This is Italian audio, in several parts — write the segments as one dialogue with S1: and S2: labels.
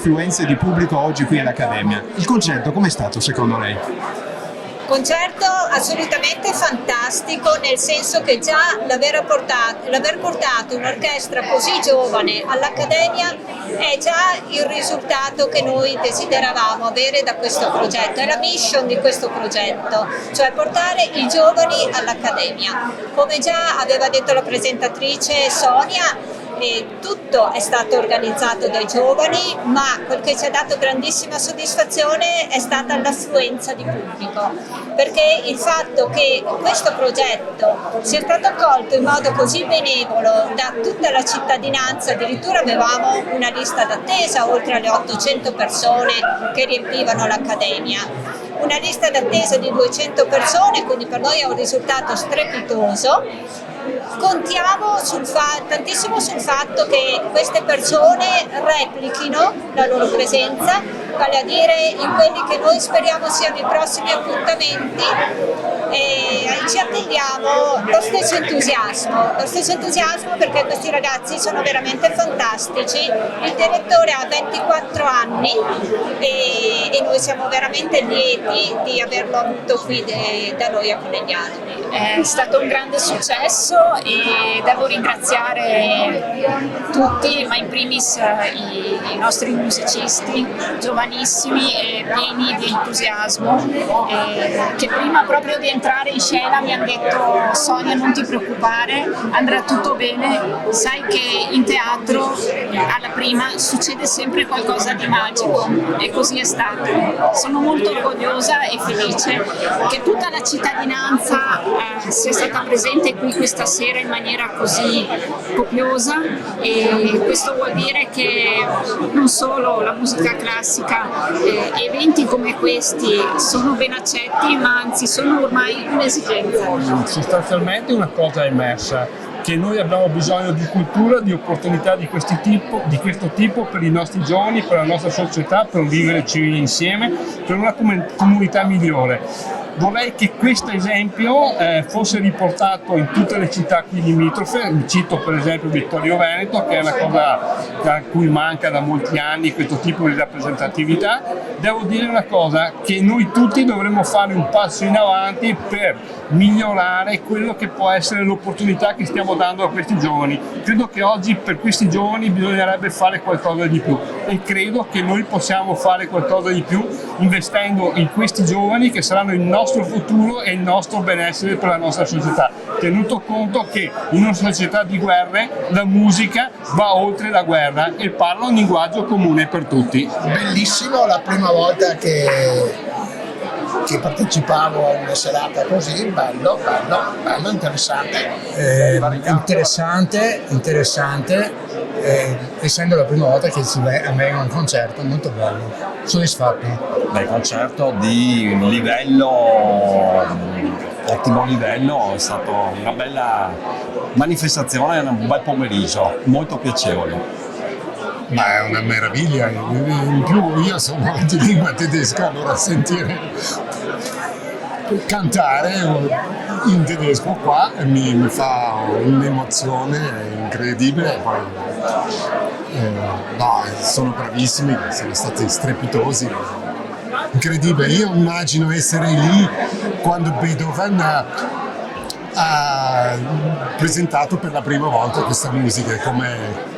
S1: affluenze di pubblico oggi qui all'Accademia. Il concerto com'è stato secondo lei?
S2: Concerto assolutamente fantastico, nel senso che già l'aver portato un'orchestra così giovane all'Accademia è già il risultato che noi desideravamo avere da questo progetto, è la mission di questo progetto, cioè portare i giovani all'Accademia. Come già aveva detto la presentatrice Sonia, tutto è stato organizzato dai giovani, ma quel che ci ha dato grandissima soddisfazione è stata l'affluenza di pubblico, perché il fatto che questo progetto sia stato accolto in modo così benevolo da tutta la cittadinanza, addirittura avevamo una lista d'attesa oltre alle 800 persone che riempivano l'Accademia. Una lista d'attesa di 200 persone, quindi per noi è un risultato strepitoso. Contiamo tantissimo sul fatto che queste persone replichino la loro presenza, vale a dire in quelli che noi speriamo siano i prossimi appuntamenti, e ci attendiamo lo stesso entusiasmo perché questi ragazzi sono veramente fantastici. Il direttore ha 24 anni e noi siamo veramente lieti di averlo avuto qui da noi a Conegliano.
S3: È stato un grande successo e devo ringraziare tutti, ma in primis i nostri musicisti giovanissimi e pieni di entusiasmo, che prima proprio di entrare in scena mi hanno detto: Sonia, non ti preoccupare, andrà tutto bene, sai che in teatro alla prima succede sempre qualcosa di magico, e così è stato. Sono molto orgogliosa e felice che tutta la cittadinanza sia stata presente qui questa sera in maniera così copiosa, e questo vuol dire che non solo la musica classica, eventi come questi sono ben accetti, ma anzi sono ormai un'esigenza.
S4: Sostanzialmente una cosa è emersa, che noi abbiamo bisogno di cultura, di opportunità di questo tipo per i nostri giovani, per la nostra società, per un vivere civile insieme, per una comunità migliore. Vorrei che questo esempio fosse riportato in tutte le città qui limitrofe. Cito per esempio Vittorio Veneto, che è una cosa a cui manca da molti anni questo tipo di rappresentatività. Devo dire una cosa, che noi tutti dovremmo fare un passo in avanti per migliorare quello che può essere l'opportunità che stiamo dando a questi giovani. Credo che oggi per questi giovani bisognerebbe fare qualcosa di più, e credo che noi possiamo fare qualcosa di più investendo in questi giovani, che saranno il nostro futuro e il nostro benessere per la nostra società, tenuto conto che in una società di guerre la musica va oltre la guerra e parla un linguaggio comune per tutti.
S5: Bellissimo, la prima volta che partecipavo a una serata così, bello, interessante, essendo la prima volta che si vengo a un concerto, molto bello, soddisfatto.
S6: Beh, concerto di ottimo livello, è stata una bella manifestazione, un bel pomeriggio, molto piacevole.
S5: Ma è una meraviglia, in più io sono di lingua tedesca, allora sentire cantare in tedesco qua mi fa un'emozione incredibile. Poi, sono bravissimi, sono stati strepitosi, incredibile. Io immagino essere lì quando Beethoven ha presentato per la prima volta questa musica, come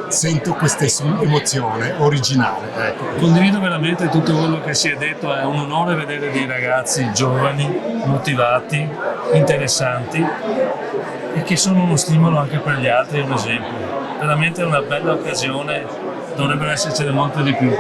S5: sento questa emozione originale. Ecco.
S7: Condivido veramente tutto quello che si è detto, è un onore vedere dei ragazzi giovani, motivati, interessanti e che sono uno stimolo anche per gli altri, un esempio. Veramente è una bella occasione, dovrebbero essercene molte di più.